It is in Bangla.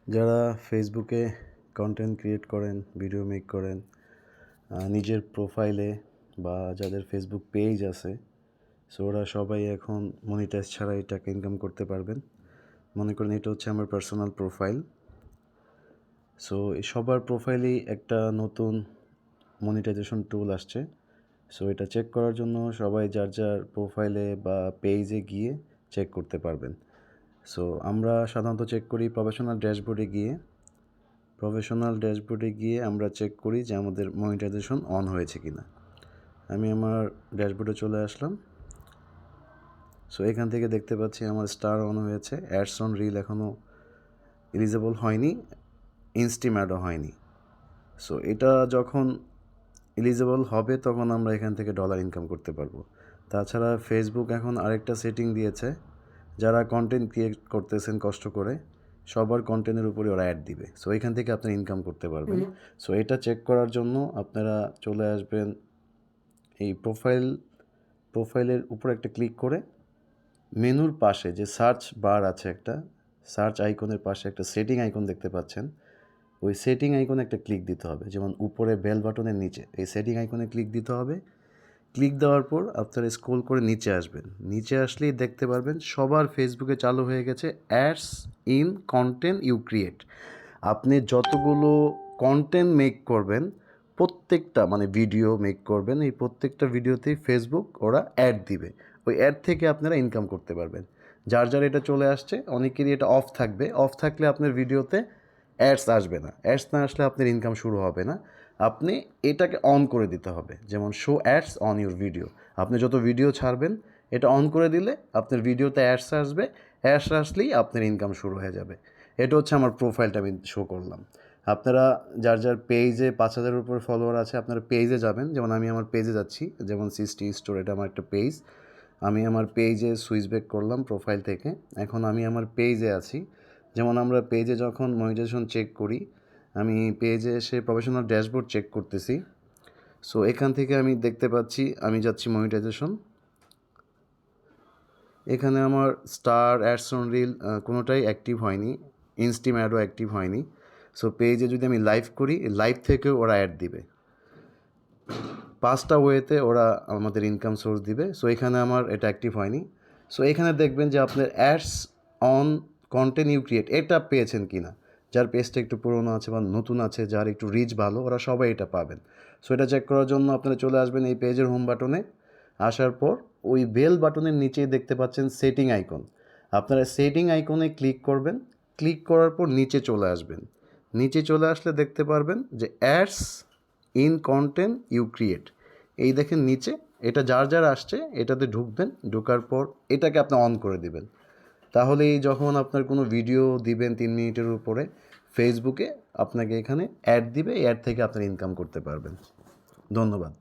যারা ফেসবুকে কন্টেন্ট ক্রিয়েট করেন, ভিডিও মেক করেন, নিজের প্রোফাইলে বা যাদের ফেসবুক পেজ আছে, সো ওরা সবাই এখন মনিটাইজ ছাড়াই টাকা ইনকাম করতে পারবেন। মনে করেন এটা হচ্ছে আমার পার্সোনাল প্রোফাইল। সো এই সবার প্রোফাইলেই একটা নতুন মনিটাইজেশন টুল আসছে। সো এটা চেক করার জন্য সবাই যার যার প্রোফাইলে বা পেজে গিয়ে চেক করতে পারবেন। সো আমরা সাধারণত চেক করি প্রফেশনাল ড্যাশবোর্ডে গিয়ে আমরা চেক করি যে আমাদের মনিটাইজেশন অন হয়েছে কি না। আমি আমার ড্যাশবোর্ডে চলে আসলাম। সো এখান থেকে দেখতে পাচ্ছি আমার স্টার অন হয়েছে, অ্যাডস অন রিল এখনও এলিজেবল হয়নি, ইনস্টিম্যাডও হয়নি। সো এটা যখন এলিজেবল হবে তখন আমরা এখান থেকে ডলার ইনকাম করতে পারবো। তাছাড়া ফেসবুক এখন আরেকটা সেটিং দিয়েছে, যারা কন্টেন্ট ক্রিয়েট করতেছেন কষ্ট করে সবার কন্টেন্টের উপরে ওরা অ্যাড দিবে। সো এখান থেকে আপনারা ইনকাম করতে পারবেন। সো এটা চেক করার জন্য আপনারা চলে আসবেন এই প্রোফাইলের উপর একটা ক্লিক করে মেনুর পাশে যে সার্চ বার আছে, একটা সার্চ আইকনের পাশে একটা সেটিং আইকন দেখতে পাচ্ছেন, ওই সেটিং আইকনে একটা ক্লিক দিতে হবে। যেমন উপরে বেল বাটনের নিচে এই সেটিং আইকনে ক্লিক দিতে হবে। ক্লিক দেওয়ার পর আপনারা স্ক্রল করে নিচে আসবেন। নিচে আসলেই দেখতে পারবেন সবার ফেসবুকে চালু হয়ে গেছে ads in content you create. আপনি যতগুলো কন্টেন্ট মেক করবেন, প্রত্যেকটা মানে ভিডিও মেক করবেন, এই প্রত্যেকটা ভিডিওতেই ফেসবুক ওরা অ্যাড দিবে। ওই অ্যাড থেকে আপনারা ইনকাম করতে পারবেন। যার যার এটা চলে আসছে, অনেকেরই এটা অফ থাকবে। অফ থাকলে আপনার ভিডিওতে অ্যাডস আসবে না। অ্যাডস না আসলে আপনার ইনকাম শুরু হবে না। আপনি এটাকে অন করে দিতে হবে, যেমন show ads on your video. আপনি যত ভিডিও ছাড়বেন এটা অন করে দিলে আপনার ভিডিওতে অ্যাডস আসবে। অ্যাডস আসলেই আপনার ইনকাম শুরু হয়ে যাবে। এটা হচ্ছে আমার প্রোফাইলটা আমি শো করলাম। আপনারা যার যার পেজে 5,000-এর উপর ফলোয়ার আছে আপনারা পেজে যাবেন। যেমন আমি আমার পেজে যাচ্ছি, যেমন সিস্টি স্টোর, এটা আমার একটা পেজ। আমি আমার পেজে সুইচ ব্যাক করলাম প্রোফাইল থেকে। এখন আমি আমার পেজে আছি। যেমন আমরা পেজে যখন মনিটাইজেশন চেক করি, আমি পেজে এসে প্রফেশনাল ড্যাশবোর্ড চেক করতেছি। সো এখান থেকে আমি দেখতে পাচ্ছি, আমি যাচ্ছি মনিটাইজেশন। এখানে আমার স্টার, অ্যাডস অন রিল কোনোটাই অ্যাক্টিভ হয়নি, ইনস্টিম্যাডও অ্যাক্টিভ হয়নি। সো পেজে যদি আমি লাইভ করি, লাইভ থেকেও ওরা অ্যাড দিবে। 5টা ওয়েতে ওরা আমাদের ইনকাম সোর্স দিবে। সো এখানে আমার এটা অ্যাক্টিভ হয়নি। সো এখানে দেখবেন যে আপনার ads on content you create এটা পেয়েছেন কি না। যার পেজটা একটু পুরোনো আছে বা নতুন আছে, যার একটু রিচ ভালো, ওরা সবাই এটা পাবেন। সো এটা চেক করার জন্য আপনারা চলে আসবেন এই পেজের হোম বাটনে। আসার পর ওই বেল বাটনের নিচেই দেখতে পাচ্ছেন সেটিং আইকন। আপনারা সেটিং আইকনে ক্লিক করবেন। ক্লিক করার পর নিচে চলে আসবেন। নিচে চলে আসলে দেখতে পারবেন যে ads in content you create, এই দেখেন নিচে। এটা যার যার আসছে এটাতে ঢুকবেন। ঢোকার পর এটাকে আপনি অন করে দিবেন। তাহলেই যখন আপনার কোনো ভিডিও দিবেন 3 মিনিটের উপরে, ফেসবুকে আপনাকে এখানে অ্যাড দিবে। এই অ্যাড থেকে আপনার ইনকাম করতে পারবেন। ধন্যবাদ।